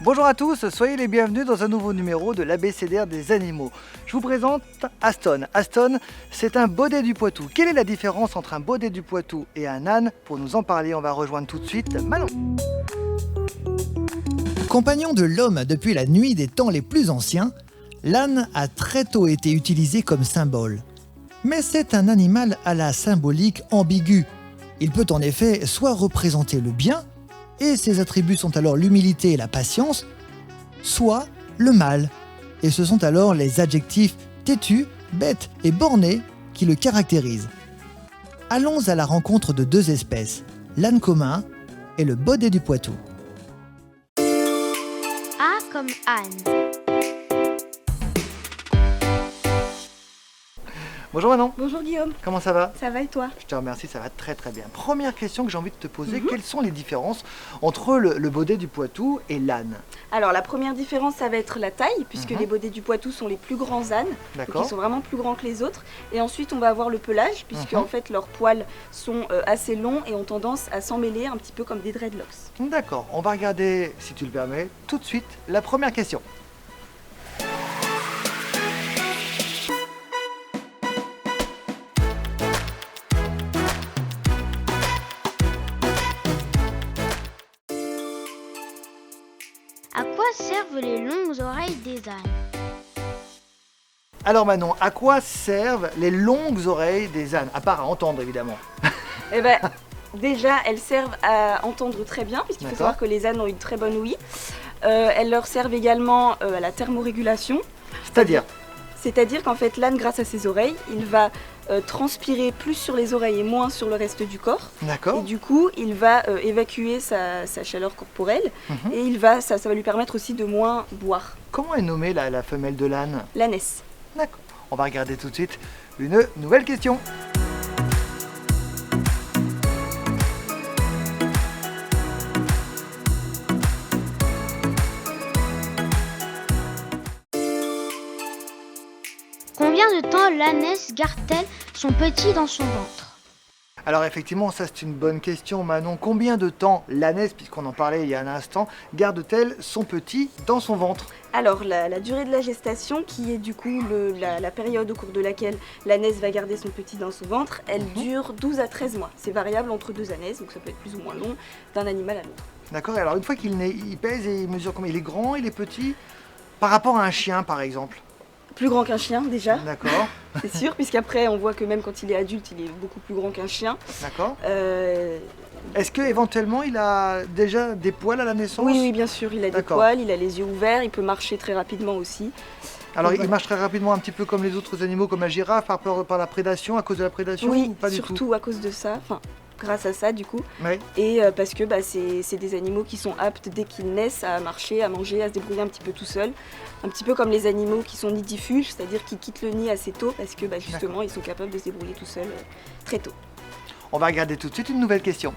Bonjour à tous, soyez les bienvenus dans un nouveau numéro de l'ABCDR des animaux. Je vous présente Aston. Aston, c'est un baudet du Poitou. Quelle est la différence entre un baudet du Poitou et un âne? Pour nous en parler, on va rejoindre tout de suite Manon. Compagnon de l'homme depuis la nuit des temps les plus anciens, l'âne a très tôt été utilisé comme symbole. Mais c'est un animal à la symbolique ambiguë. Il peut en effet soit représenter le bien, et ses attributs sont alors l'humilité et la patience, soit le mal, et ce sont alors les adjectifs têtu, bête et borné qui le caractérisent. Allons à la rencontre de deux espèces, l'âne commun et le baudet du Poitou. A comme Anne. Bonjour Manon. Bonjour Guillaume, Comment ça va? ça va et toi? Je te remercie, ça va très très bien. Première question que j'ai envie de te poser, quelles sont les différences entre le baudet du Poitou et l'âne? Alors la première différence ça va être la taille, puisque les baudets du Poitou sont les plus grands ânes, donc D'accord. ils sont vraiment plus grands que les autres. Et ensuite on va avoir le pelage, puisque en fait leurs poils sont assez longs et ont tendance à s'emmêler un petit peu comme des dreadlocks. D'accord, on va regarder, si tu le permets, tout de suite la première question. À quoi servent les longues oreilles des ânes? Alors Manon, à quoi servent les longues oreilles des ânes? À part à entendre évidemment. Eh ben déjà elles servent à entendre très bien, puisqu'il faut D'accord. savoir que les ânes ont une très bonne ouïe. Elles leur servent également à la thermorégulation. C'est-à-dire qu'en fait, l'âne, grâce à ses oreilles, il va transpirer plus sur les oreilles et moins sur le reste du corps. Et D'accord. du coup, il va évacuer sa chaleur corporelle et ça va lui permettre aussi de moins boire. Comment est nommée la femelle de l'âne? L'ânesse. D'accord. On va regarder tout de suite une nouvelle question. Combien de temps l'ânesse garde-t-elle son petit dans son ventre? Alors effectivement, ça c'est une bonne question Manon. Combien de temps l'ânesse, puisqu'on en parlait il y a un instant, garde-t-elle son petit dans son ventre? Alors, la durée de la gestation, qui est du coup la période au cours de laquelle l'ânesse va garder son petit dans son ventre, elle dure 12 à 13 mois. C'est variable entre deux ânesses, donc ça peut être plus ou moins long d'un animal à l'autre. D'accord. Et alors une fois qu'il naît, il pèse et il mesure combien? Il est grand, il est petit? Par rapport à un chien par exemple? Plus grand qu'un chien déjà, D'accord. c'est sûr, puisqu'après on voit que même quand il est adulte, il est beaucoup plus grand qu'un chien. D'accord. Euh, Est-ce qu'éventuellement il a déjà des poils à la naissance? oui, bien sûr, il a des D'accord. poils, il a les yeux ouverts, il peut marcher très rapidement aussi. Alors Donc, il voilà. marche très rapidement, un petit peu comme les autres animaux, comme la girafe, par la prédation, à cause de la prédation Oui, ou pas du tout? surtout à cause de ça, enfin grâce à ça du coup, Oui. et parce que c'est des animaux qui sont aptes dès qu'ils naissent à marcher, à manger, à se débrouiller un petit peu tout seuls. Un petit peu comme les animaux qui sont nidifuges, c'est-à-dire qui quittent le nid assez tôt parce que justement ils sont capables de se débrouiller tout seuls très tôt. On va regarder tout de suite une nouvelle question.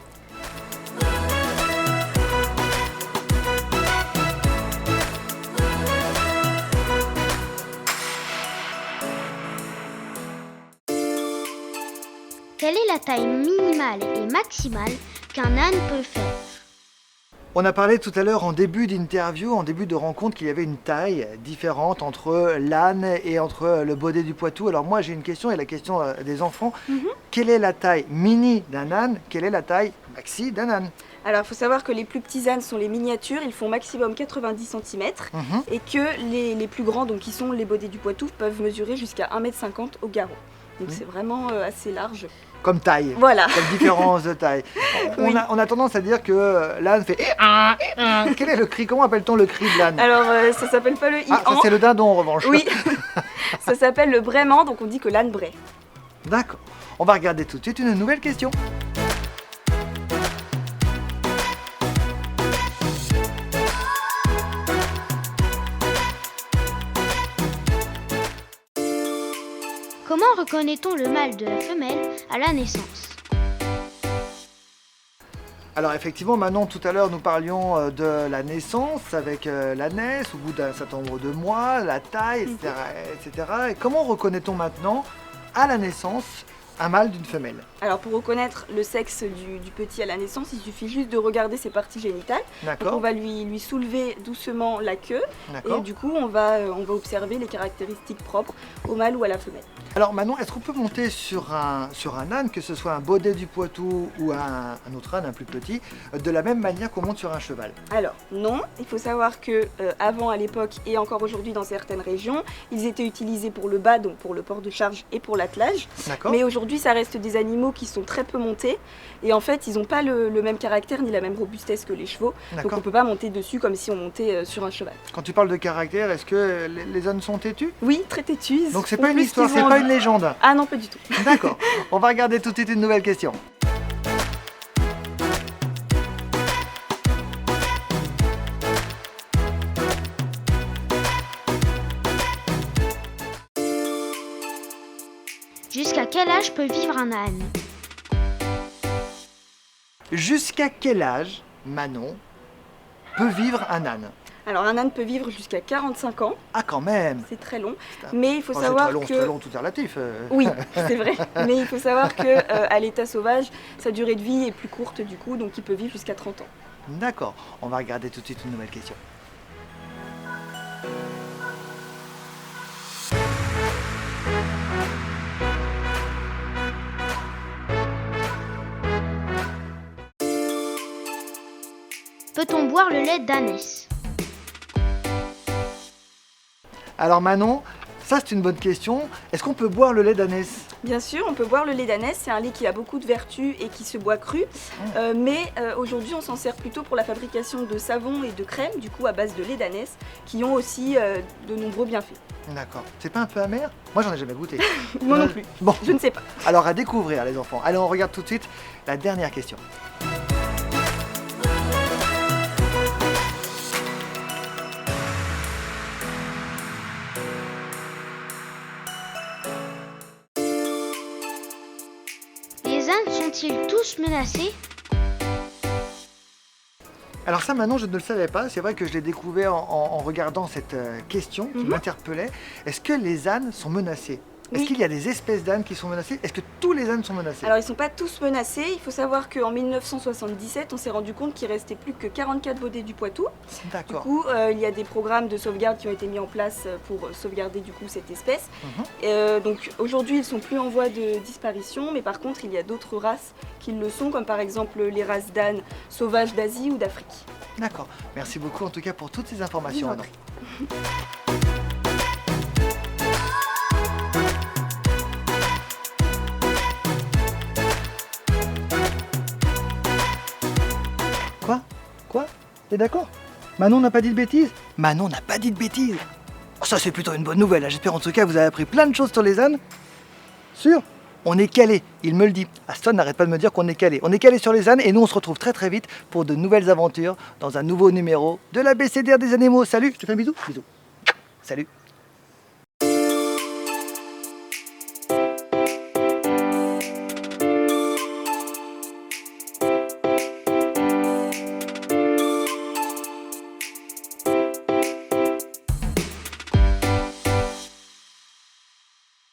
Quelle est la taille minimale et maximale qu'un âne peut faire? On a parlé tout à l'heure en début d'interview, en début de rencontre, qu'il y avait une taille différente entre l'âne et entre le baudet du Poitou. Alors moi j'ai une question, et la question des enfants. Quelle est la taille mini d'un âne? Quelle est la taille maxi d'un âne? Alors il faut savoir que les plus petits ânes sont les miniatures, ils font maximum 90 cm et que les plus grands, donc qui sont les baudets du Poitou, peuvent mesurer jusqu'à 1,50 m au garrot. Donc c'est vraiment assez large. Comme taille, Voilà. comme différence de taille. Oui. On a tendance à dire que l'âne fait Quel est le cri? Comment appelle-t-on le cri de l'âne? Alors ça s'appelle pas le Ah, ça i-an. c'est le dindon en revanche. Oui, ça s'appelle le braiement, donc on dit que l'âne braie. D'accord. On va regarder tout de suite une nouvelle question. Comment reconnaît-on le mâle de la femelle à la naissance? Alors effectivement, Manon, tout à l'heure, nous parlions de la naissance avec l'ânesse, au bout d'un certain nombre de mois, la taille, etc. etc. Et comment reconnaît-on maintenant, à la naissance, un mâle d'une femelle? Alors pour reconnaître le sexe du petit à la naissance, il suffit juste de regarder ses parties génitales. Donc on D'accord, va lui soulever doucement la queue et d'accord. du coup on va observer les caractéristiques propres au mâle ou à la femelle. Alors Manon, est-ce qu'on peut monter sur un âne, que ce soit un baudet du Poitou ou un autre âne, un plus petit, de la même manière qu'on monte sur un cheval? Alors non, il faut savoir que avant à l'époque et encore aujourd'hui dans certaines régions, ils étaient utilisés pour le bas, donc pour le port de charge et pour l'attelage. D'accord. Mais aujourd'hui ça reste des animaux qui sont très peu montés et en fait ils n'ont pas le même caractère ni la même robustesse que les chevaux. Donc on D'accord. ne peut pas monter dessus comme si on montait sur un cheval. Quand tu parles de caractère, est-ce que les ânes sont têtus? Oui, très têtus. Donc c'est Au pas une plus histoire, qu'ils c'est vont pas en- une légende. Ah non, pas du tout. D'accord. On va regarder tout de suite une nouvelle question. Jusqu'à quel âge peut vivre un âne? Jusqu'à quel âge, Manon, peut vivre un âne? Alors un âne peut vivre jusqu'à 45 ans, Ah quand même. c'est très long, C'est un- mais il faut Oh, savoir c'est très que... long, tout est relatif. Oui, c'est vrai, mais il faut savoir que à l'état sauvage, sa durée de vie est plus courte du coup, donc il peut vivre jusqu'à 30 ans. D'accord. On va regarder tout de suite une nouvelle question. Peut-on boire le lait d'ânesse? Alors Manon, ça c'est une bonne question. Est-ce qu'on peut boire le lait d'ânesse? Bien sûr, on peut boire le lait d'ânesse, c'est un lait qui a beaucoup de vertus et qui se boit cru, mais aujourd'hui on s'en sert plutôt pour la fabrication de savons et de crèmes, du coup à base de lait d'ânesse, qui ont aussi de nombreux bienfaits. D'accord. C'est pas un peu amer? Moi j'en ai jamais goûté. Moi non plus, Bon, je ne sais pas. alors à découvrir les enfants. Allez, on regarde tout de suite la dernière question. Les ânes sont-ils tous menacés? Alors ça Manon, je ne le savais pas. C'est vrai que je l'ai découvert en regardant cette question qui m'interpellait. Est-ce que les ânes sont menacés? Est-ce Oui. qu'il y a des espèces d'ânes qui sont menacées? Est-ce que tous les ânes sont menacés? Alors ils ne sont pas tous menacés, il faut savoir qu'en 1977 on s'est rendu compte qu'il restait plus que 44 baudets du Poitou. Du D'accord. coup il y a des programmes de sauvegarde qui ont été mis en place pour sauvegarder du coup cette espèce. Donc aujourd'hui ils sont plus en voie de disparition, mais par contre il y a d'autres races qui le sont, comme par exemple les races d'ânes sauvages d'Asie ou d'Afrique. D'accord. Merci beaucoup en tout cas pour toutes ces informations. Je vous en Manon. prie. Quoi? T'es d'accord? Manon n'a pas dit de bêtises? Manon n'a pas dit de bêtises. Oh, ça c'est plutôt une bonne nouvelle. J'espère en tout cas que vous avez appris plein de choses sur les ânes. Sûr? On est calé, il me le dit. Aston n'arrête pas de me dire qu'on est calé. On est calé sur les ânes et nous on se retrouve très très vite pour de nouvelles aventures dans un nouveau numéro de l'ABCDR des animaux. Salut, je te fais un bisou? Bisous. Salut.